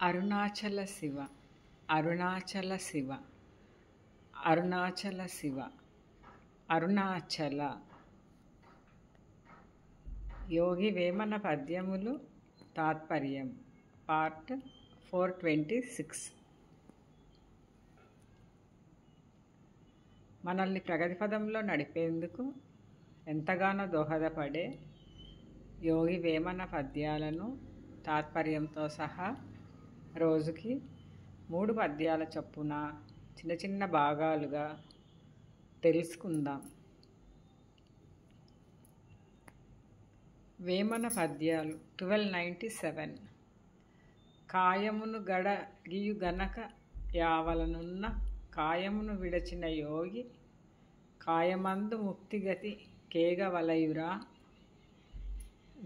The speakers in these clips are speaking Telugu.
అరుణాచల శివ, అరుణాచల శివ, అరుణాచల శివ, అరుణాచల. యోగి వేమన పద్యములు తాత్పర్యం పార్ట్ 426. మనల్ని ప్రగతి పదంలో నడిపేందుకు ఎంతగానో దోహదపడే యోగి వేమన పద్యాలను తాత్పర్యంతో సహా రోజుకి 3 పద్యాల చొప్పున చిన్న చిన్న భాగాలుగా తెలుసుకుందాం. వేమన పద్యాలు 1297. కాయమును గడగియు గనక యావలనున్న కాయమును విడచిన యోగి కాయమందు ముక్తిగతి కేగవలయురా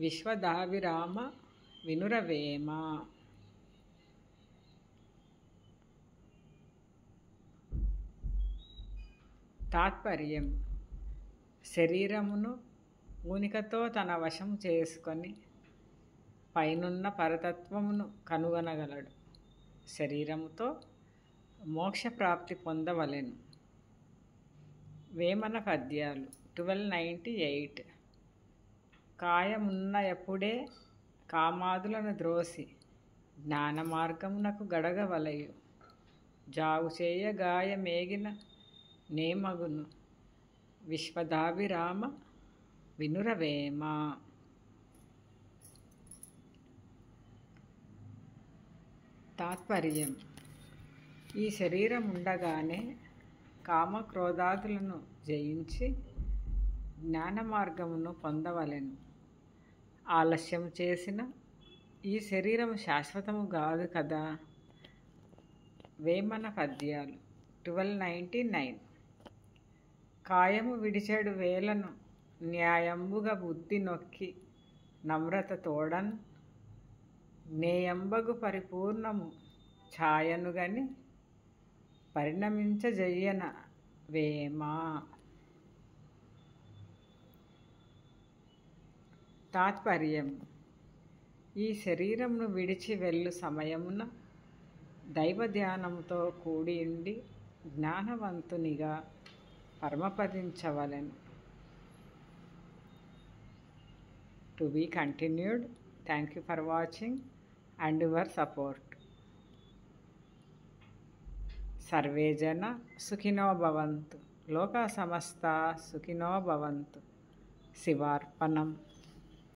విశ్వదాభిరామ వినురవేమ. తాత్పర్యం: శరీరమును ఊనికతో తన వశం చేసుకొని పైనున్న పరతత్వమును కనుగొనగలడు. శరీరముతో మోక్షప్రాప్తి పొందవలెను. వేమన పద్యాలు 1298. కాయమున్న ఎప్పుడే కామాదులను ద్రోసి జ్ఞాన మార్గమునకు గడగవలయు జాగు చేయ గాయమేగిన నేమగును విశ్వదాభిరామ వినురవేమ. తాత్పర్యం: ఈ శరీరం ఉండగానే కామక్రోధాదులను జయించి జ్ఞాన మార్గమును పొందవలెను. ఆలస్యం చేసిన ఈ శరీరం శాశ్వతము కాదు కదా. వేమన పద్యాలు 1299. కాయము విడిచెడు వేలను న్యాయంబుగా బుద్ధి నొక్కి నమ్రత తోడన్ జ్ఞేయంబగు పరిపూర్ణము ఛాయనుగని పరిణమించజయ్యన వేమ. తాత్పర్యం: ఈ శరీరమును విడిచి వెళ్ళు సమయమున దైవ ధ్యానముతో కూడి ఉండి జ్ఞానవంతునిగా పరమపదించవలెను. To be continued. Thank you for watching and your support. Sarve jana sukhino bhavantu. Loka samasta sukhino bhavantu. Sivarpanam.